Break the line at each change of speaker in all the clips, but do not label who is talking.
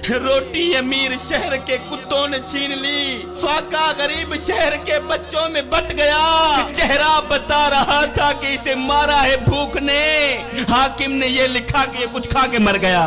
रोटी अमीर शहर के कुत्तों ने छीन ली, फाका गरीब शहर के बच्चों में बट गया। चेहरा बता रहा था कि इसे मारा है भूख ने, हाकिम ने ये लिखा कि ये कुछ खा के मर गया।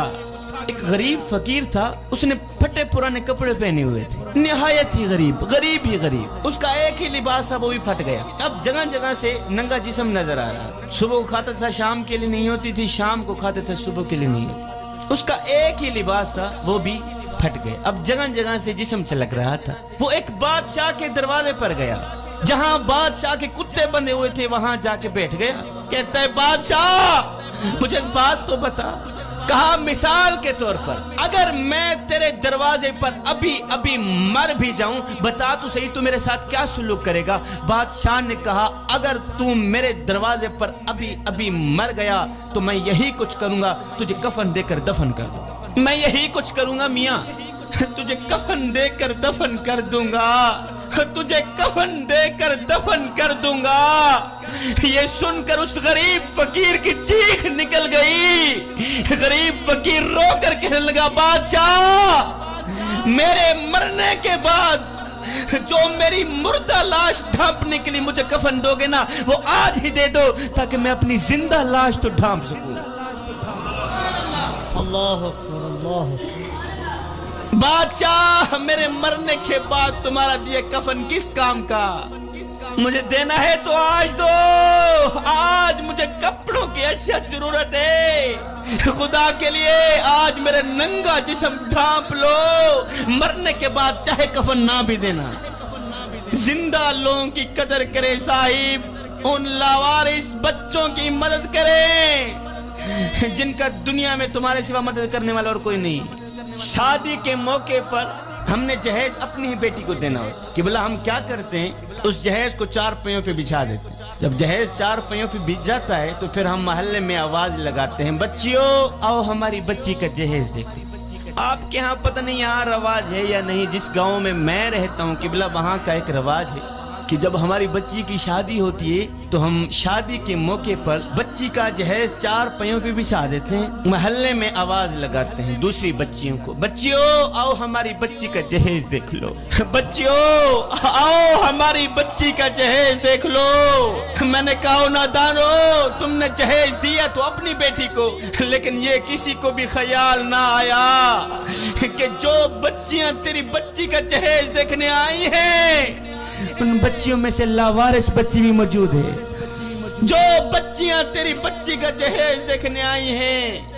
एक गरीब फकीर था, उसने फटे पुराने कपड़े पहने हुए थे, निहायत ही गरीब ही गरीब। उसका एक ही लिबास था, वो भी फट गया। अब जगह जगह से नंगा जिस्म नजर आ रहा। सुबह को खाता था, शाम के लिए नहीं होती थी, शाम को खाते थे, सुबह के लिए नहीं होती। उसका एक ही लिबास था, वो भी फट गए। अब जगह जगह से जिस्म चलक रहा था। वो एक बादशाह के दरवाजे पर गया, जहाँ बादशाह के कुत्ते बंधे हुए थे, वहां जाके बैठ गया। कहता है, बादशाह मुझे बात तो बता। कहा, मिसाल के तौर पर अगर मैं तेरे दरवाजे पर अभी अभी मर भी जाऊं, बता तो सही तू मेरे साथ क्या सुलूक करेगा। बादशाह ने कहा, अगर तू मेरे दरवाजे पर अभी अभी मर गया तो मैं यही कुछ करूंगा, तुझे कफन देकर दफन कर दूंगा। मैं यही कुछ करूंगा मियां, तुझे कफन देकर दफन कर दूंगा, तुझे कफन देकर दफन कर दूंगा। ये सुनकर उस गरीब फकीर की चीख निकल गई। गरीब फकीर रो कर कहने लगा, बादशाह मेरे मरने के बाद जो मेरी मुर्दा लाश ढांपने के लिए मुझे कफन दोगे ना, वो आज ही दे दो, ताकि मैं अपनी जिंदा लाश तो ढांप सकूं।
अल्लाह अल्लाह।
बादशाह मेरे मरने के बाद तुम्हारा दिए कफन किस काम का? मुझे देना है तो आज दो, आज मुझे कपड़ों की अशद जरूरत है। खुदा के लिए आज मेरे नंगा जिस्म ढांप लो, मरने के बाद चाहे कफन ना भी देना। जिंदा लोगों की कदर करे साहिब, उन लावारिस बच्चों की मदद करें जिनका दुनिया में तुम्हारे सिवा मदद करने वाला और कोई नहीं। शादी के मौके पर हमने जहेज अपनी ही बेटी को देना होता कि बोला हम क्या करते हैं, उस जहेज को 4 पहियों पे बिछा देते हैं। जब जहेज 4 पहियों पे बिछ जाता है तो फिर हम मोहल्ले में आवाज लगाते हैं, बच्चियों आओ हमारी बच्ची का जहेज देखो। आपके यहाँ पता नहीं यहाँ रवाज है या नहीं, जिस गाँव में मैं रहता हूँ कि बोला वहाँ का एक रवाज है कि जब हमारी बच्ची की शादी होती है तो हम शादी के मौके पर बच्ची का जहेज 4 पहियों पे बिछा देते हैं, मोहल्ले में आवाज लगाते हैं दूसरी बच्चियों को, बच्चियों आओ हमारी बच्ची का जहेज देख लो, बच्चियों आओ हमारी बच्ची का जहेज देख लो। मैंने कहा, नादानो तुमने जहेज दिया तो अपनी बेटी को, लेकिन ये किसी को भी ख्याल ना आया कि जो बच्चियां तेरी बच्ची का जहेज देखने आई हैं उन बच्चियों में से लावारिस बच्ची भी मौजूद है। जो बच्चियां तेरी बच्ची का जहेज देखने आई हैं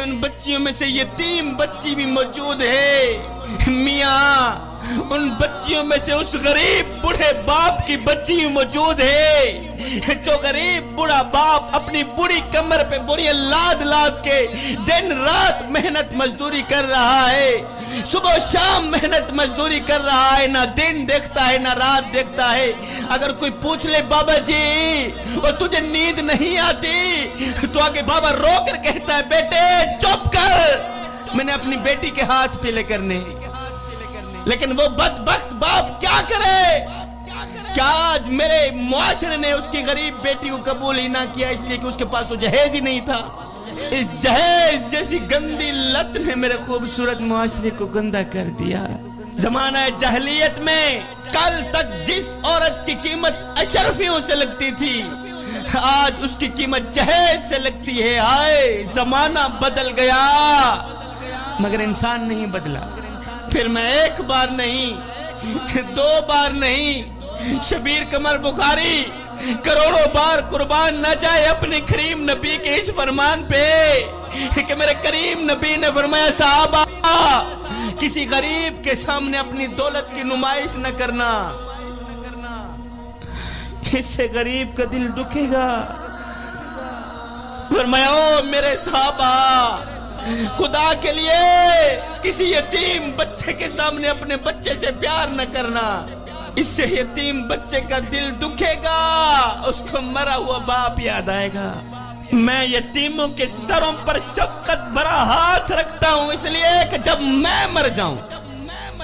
उन बच्चियों में से यतीम बच्ची भी मौजूद है। मियाँ उन बच्चियों में से उस गरीब बूढ़े बाप की बच्ची भी मौजूद है, जो गरीब बूढ़ा बाप अपनी बूढ़ी कमर पे बोरियां लाद लाद के दिन रात मेहनत मजदूरी कर रहा है, सुबह शाम मेहनत मजदूरी कर रहा है, ना दिन देखता है ना रात देखता है। अगर कोई पूछ ले, बाबा जी और तुझे नींद नहीं आती, तो आगे बाबा रो कर कहता है, बेटे चुप कर, मैंने अपनी बेटी के हाथ पीले करने। लेकिन वो बदबख्त बाप क्या करे? क्या आज मेरे मुआशरे ने उसकी गरीब बेटी को कबूल ही ना किया, इसलिए कि उसके पास तो जहेज ही नहीं था। इस जहेज जैसी गंदी लत ने मेरे खूबसूरत मुआशरे को गंदा कर दिया। जमाना जहलियत में कल तक जिस औरत की कीमत अशरफियों से लगती थी, आज उसकी कीमत जहेज से लगती है। हाय जमाना बदल गया, मगर इंसान नहीं बदला। फिर मैं एक बार नहीं 2 बार नहीं, शबीर कमर बुखारी करोड़ों बार कुर्बान न जाए अपने करीम नबी के इस फरमान पे कि मेरे करीम नबी ने फरमाया, साहबा किसी गरीब के सामने अपनी दौलत की नुमाइश न करना, इससे गरीब का दिल दुखेगा। फरमाया, ओ मेरे साहबा खुदा के लिए किसी यतीम बच्चे के सामने अपने बच्चे से प्यार न करना, इससे यतीम बच्चे का दिल दुखेगा, उसको मरा हुआ बाप याद आएगा। मैं यतीमों के सरों पर शफकत भरा हाथ रखता हूँ, इसलिए कि जब मैं मर जाऊं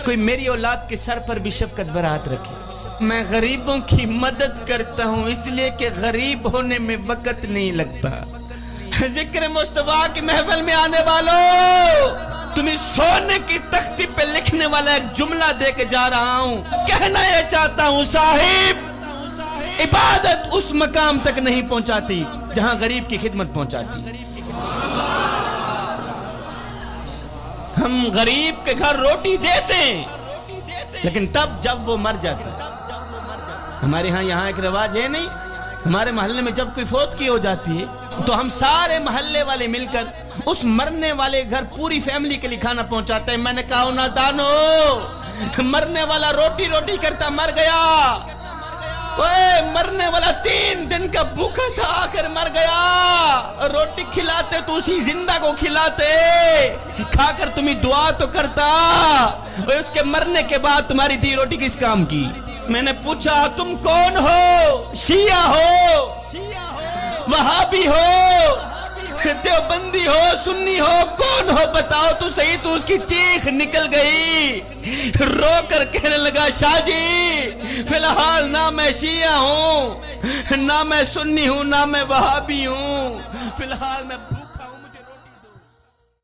कोई मेरी औलाद के सर पर भी शफकत भरा हाथ रखे। मैं गरीबों की मदद करता हूँ, इसलिए कि गरीब होने में वक्त नहीं लगता। जिक्र मुस्तफा की महफिल में आने वालों تمہیں سونے کی تختی پہ لکھنے والا ایک جملہ دے کے جا رہا ہوں. کہنا یہ چاہتا ہوں صاحب، عبادت اس مقام تک نہیں پہنچاتی جہاں غریب کی خدمت پہنچاتی. ہم غریب کے گھر روٹی دیتے ہیں لیکن تب جب وہ مر جاتا ہے. ہمارے ہاں یہاں ایک رواج ہے نہیں، ہمارے محلے میں جب کوئی فوت کی ہو جاتی ہے تو ہم سارے محلے والے مل کر اس مرنے والے گھر پوری فیملی کے لیے کھانا پہنچاتے ہیں. میں نے کہا نادانو، مرنے والا روٹی روٹی کرتا مر گیا. اوے مرنے والا 3 دن کا بھوکا تھا، آخر مر گیا. روٹی کھلاتے تو اسی زندہ کو کھلاتے، کھا کر تمہیں دعا تو کرتا. اور اس کے مرنے کے بعد تمہاری دی روٹی کس کام کی؟ میں نے پوچھا تم کون ہو؟ شیعہ ہو، وہابی ہو، دیوبندی ہو، سنی ہو، کون ہو بتاؤ تو صحیح. تو اس کی چیخ نکل گئی، رو کر کہنے لگا شاہ جی فی الحال نہ میں شیعہ ہوں، نہ میں سنی ہوں، نہ میں وہابی ہوں، فی الحال میں